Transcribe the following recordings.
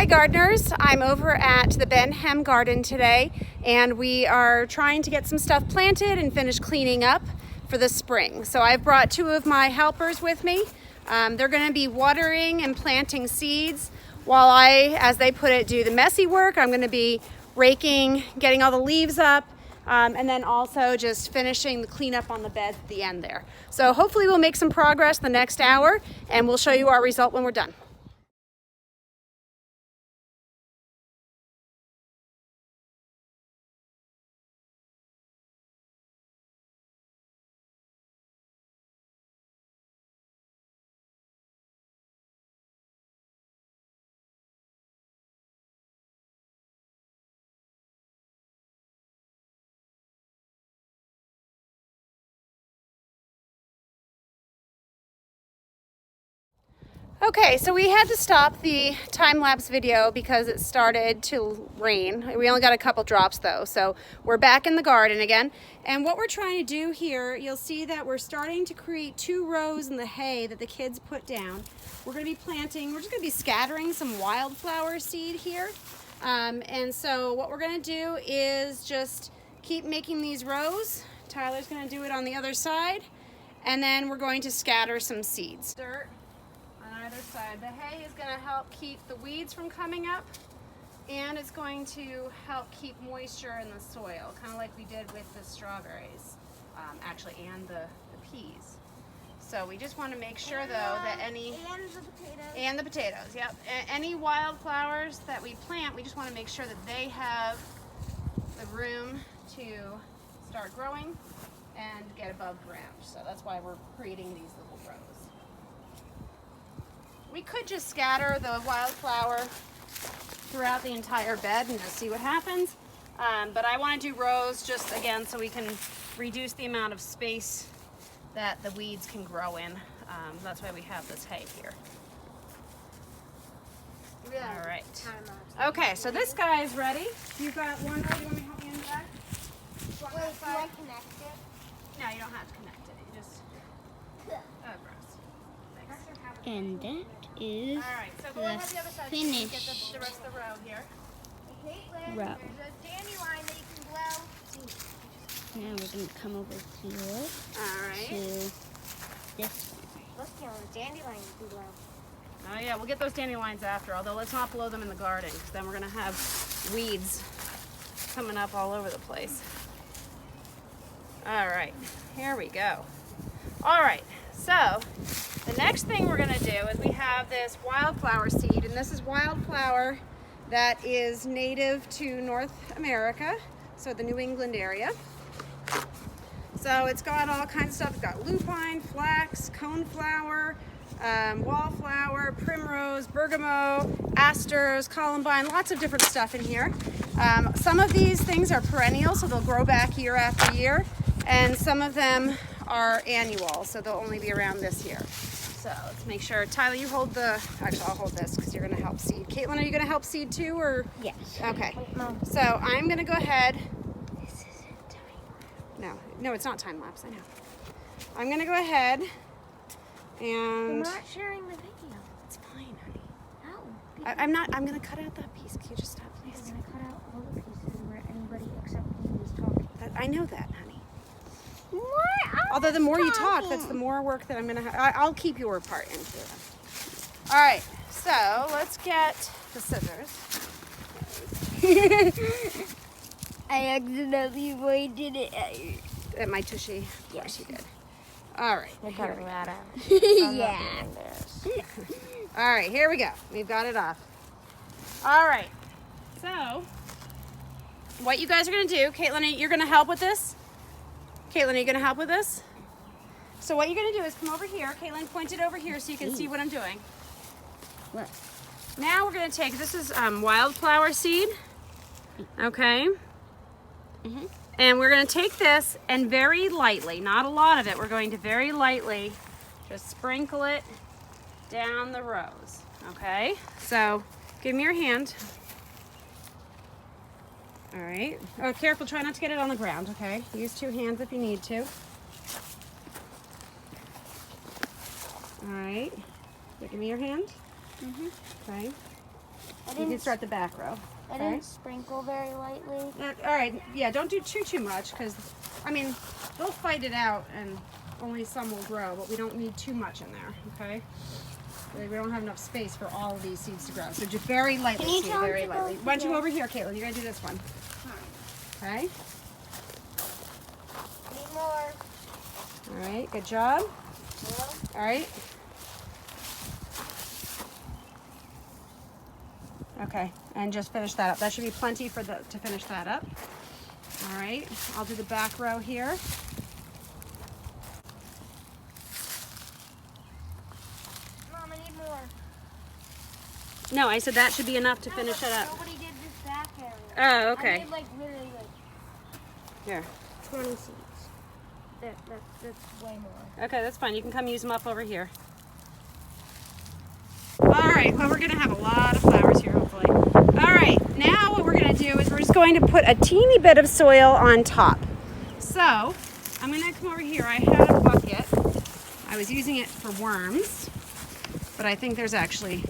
Hi gardeners, I'm over at the Ben Hem Garden today and we are trying to get some stuff planted and finish cleaning up for the spring. So I've brought two of my helpers with me. They're going to be watering and planting seeds while I, as they put it, do the messy work. I'm going to be raking, getting all the leaves up, and then also just finishing the cleanup on the beds at the end there. So hopefully we'll make some progress the next hour and we'll show you our result when we're done. Okay, so we had to stop the time-lapse video because it started to rain. We only got a couple drops though, so we're back in the garden again. And what we're trying to do here, you'll see that we're starting to create 2 rows in the hay that the kids put down. We're going to be planting, we're just going to be scattering some wildflower seed here. And so what we're going to do is just keep making these rows. Tyler's going to do it on the other side. And then we're going to scatter some seeds. Dirt on either side. The hay is going to help keep the weeds from coming up, and it's going to help keep moisture in the soil, kind of like we did with the strawberries, actually, and the peas. So we just want to make sure, though, that and the potatoes, yep. Any wildflowers that we plant, we just want to make sure that they have the room to start growing and get above ground. So that's why we're creating these little rows. We could just scatter the wildflower throughout the entire bed and just see what happens. But I want to do rows just again so we can reduce the amount of space that the weeds can grow in. That's why we have this hay here. All right. Okay, so this guy is ready. You've got one row. Do you want me to help you in the back? Wait, do I connect it? No, you don't have to connect it. You just... Oh, gross. And that is Alright, so go ahead the other side so you can get the rest of the row here. Caitlin, row. there's a dandelion that you can blow. Now we're going to come over here Alright. to this one. Look, Caitlin, dandelion you can blow. Oh yeah, we'll get those dandelions after, although let's not blow them in the garden, because then we're going to have weeds coming up all over the place. Alright, here we go. Alright, so the next thing we're going to do is we have this wildflower seed, and this is wildflower that is native to North America, so the New England area. So it's got all kinds of stuff. It's got lupine, flax, coneflower, wallflower, primrose, bergamot, asters, columbine, lots of different stuff in here. Some of these things are perennial, so they'll grow back year after year, and some of them are annual, so they'll only be around this year. So let's make sure. Tyler, you hold the, actually I'll hold this because you're going to help seed. Caitlin, are you going to help seed too, or? Yes. Okay. Wait, Mom. So I'm going to go ahead. This isn't time. No, it's not time lapse, I know. I'm going to go ahead I'm and. not sharing the video. It's fine, honey. No. I'm going to cut out that piece. Can you just stop, I'm please? going to cut out all the pieces where anybody except me is talking. I know that, honey. What? Although the more you talk, that's the more work that I'm going to have. I'll keep your part into it. All right, so let's get the scissors. I accidentally avoided it. At my tushy. Of course you did. All right. You're here cutting we that out. Yeah. All right, here we go. We've got it off. All right. So, what you guys are going to do, Caitlin, you're going to help with this? Caitlin, are you going to help with this? So what you're going to do is come over here. Caitlin, point it over here so you can see what I'm doing. What? Now we're going to take, this is wildflower seed. Okay. Mm-hmm. And we're going to take this and very lightly, not a lot of it, we're going to very lightly just sprinkle it down the rows. Okay. So give me your hand. All right. Oh, careful. Try not to get it on the ground, okay? Use 2 hands if you need to. All right. So give me your hand. Mm-hmm. Okay. You can start the back row. I didn't sprinkle very lightly. All right, yeah, don't do too much because, I mean, they'll fight it out and only some will grow, but we don't need too much in there, okay? We don't have enough space for all of these seeds to grow. So just very lightly, Can you seed, tell them very to go lightly. Why don't you go over here, Caitlin? You're gonna do this one. Okay? Need more. All right, good job. All right. Okay, and just finish that up. That should be plenty for to finish that up. All right, I'll do the back row here. Mom, I need more. No, I said that should be enough to finish it up. Nobody did this back area. Oh, I okay. made like literally like Here. 20 seeds. That's way more. Okay, that's fine. You can come use them up over here. All right, well, we're gonna have a lot of flowers here, hopefully. All right, now what we're gonna do is we're just going to put a teeny bit of soil on top. So, I'm gonna come over here. I had a bucket. I was using it for worms, but I think there's actually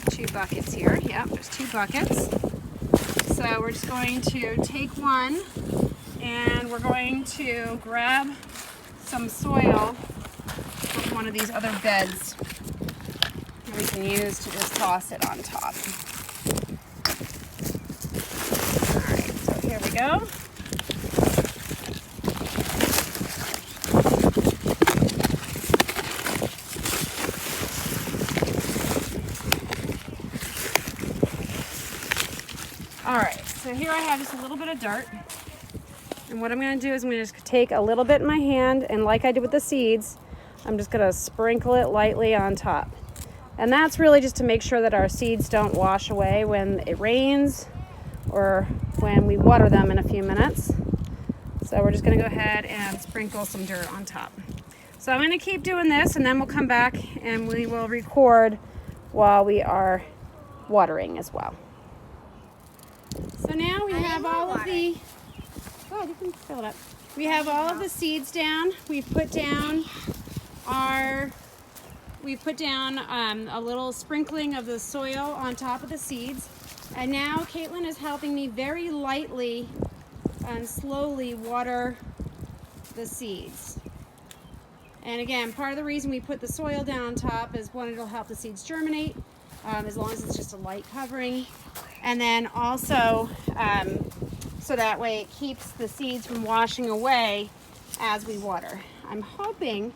2 buckets here. Yep, there's 2 buckets. So we're just going to take one and we're going to grab some soil from one of these other beds that we can use to just toss it on top. All right, so here we go. All right, so here I have just a little bit of dirt. And what I'm gonna do is I'm gonna just take a little bit in my hand and like I did with the seeds, I'm just gonna sprinkle it lightly on top. And that's really just to make sure that our seeds don't wash away when it rains or when we water them in a few minutes. So we're just gonna go ahead and sprinkle some dirt on top. So I'm gonna keep doing this and then we'll come back and we will record while we are watering as well. So now we have all of the, go ahead, you can fill it up. We have all of the seeds down. We've put down a little sprinkling of the soil on top of the seeds. And now Caitlin is helping me very lightly and slowly water the seeds. And again, part of the reason we put the soil down on top is one, it'll help the seeds germinate, as long as it's just a light covering. And then also, so that way it keeps the seeds from washing away as we water. I'm hoping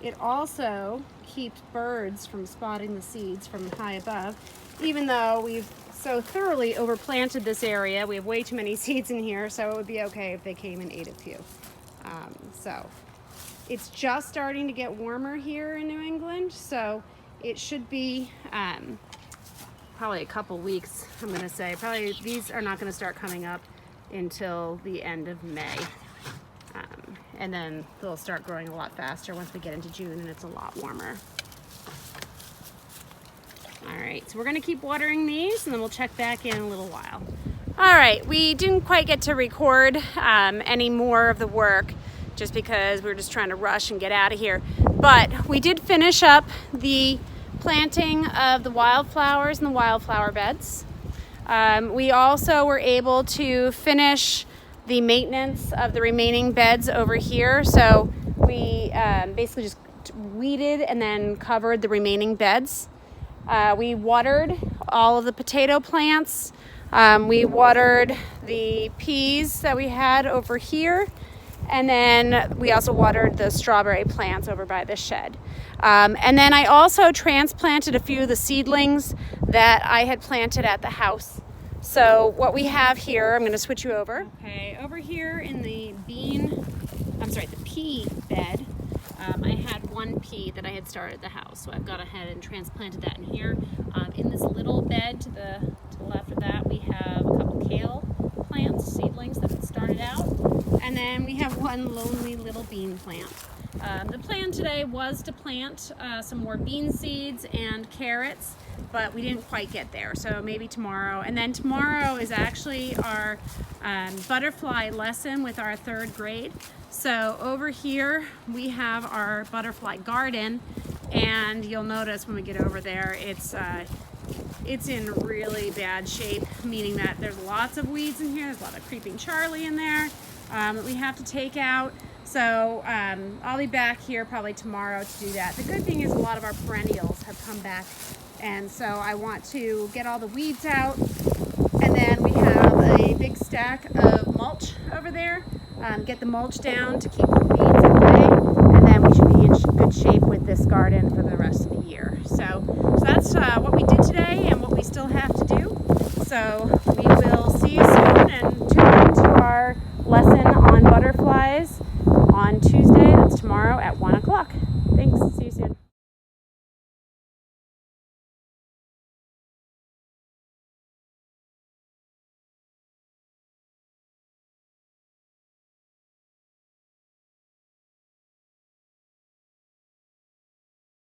it also keeps birds from spotting the seeds from high above, even though we've so thoroughly overplanted this area. We have way too many seeds in here, so it would be okay if they came and ate a few. So it's just starting to get warmer here in New England, so it should be probably a couple weeks, I'm gonna say. Probably these are not gonna start coming up until the end of May. And then they'll start growing a lot faster once we get into June and it's a lot warmer. All right, so we're gonna keep watering these and then we'll check back in a little while. All right, we didn't quite get to record any more of the work just because we were just trying to rush and get out of here. But we did finish up the planting of the wildflowers in the wildflower beds. We also were able to finish the maintenance of the remaining beds over here. So we basically just weeded and then covered the remaining beds. We watered all of the potato plants. We watered the peas that we had over here. And then we also watered the strawberry plants over by the shed. And then I also transplanted a few of the seedlings that I had planted at the house. So what we have here, I'm going to switch you over. Okay, over here in the pea bed, I had one pea that I had started at the house. So I've gone ahead and transplanted that in here. In this little bed to the left of that, we have a couple kale plants, seedlings that had started out. And then we have one lonely little bean plant. The plan today was to plant some more bean seeds and carrots, but we didn't quite get there, so maybe tomorrow. And then tomorrow is actually our butterfly lesson with our 3rd grade. So over here we have our butterfly garden, and you'll notice when we get over there, it's it's in really bad shape, meaning that there's lots of weeds in here. There's a lot of creeping Charlie in there that we have to take out. So I'll be back here probably tomorrow to do that. The good thing is a lot of our perennials have come back, and so I want to get all the weeds out. And then we have a big stack of mulch over there. Get the mulch down to keep the weeds at bay, and then we should be in good shape with this garden for the rest of the year. So that's what we did today and what we still have to do. So we will see you soon, and tune in to our lesson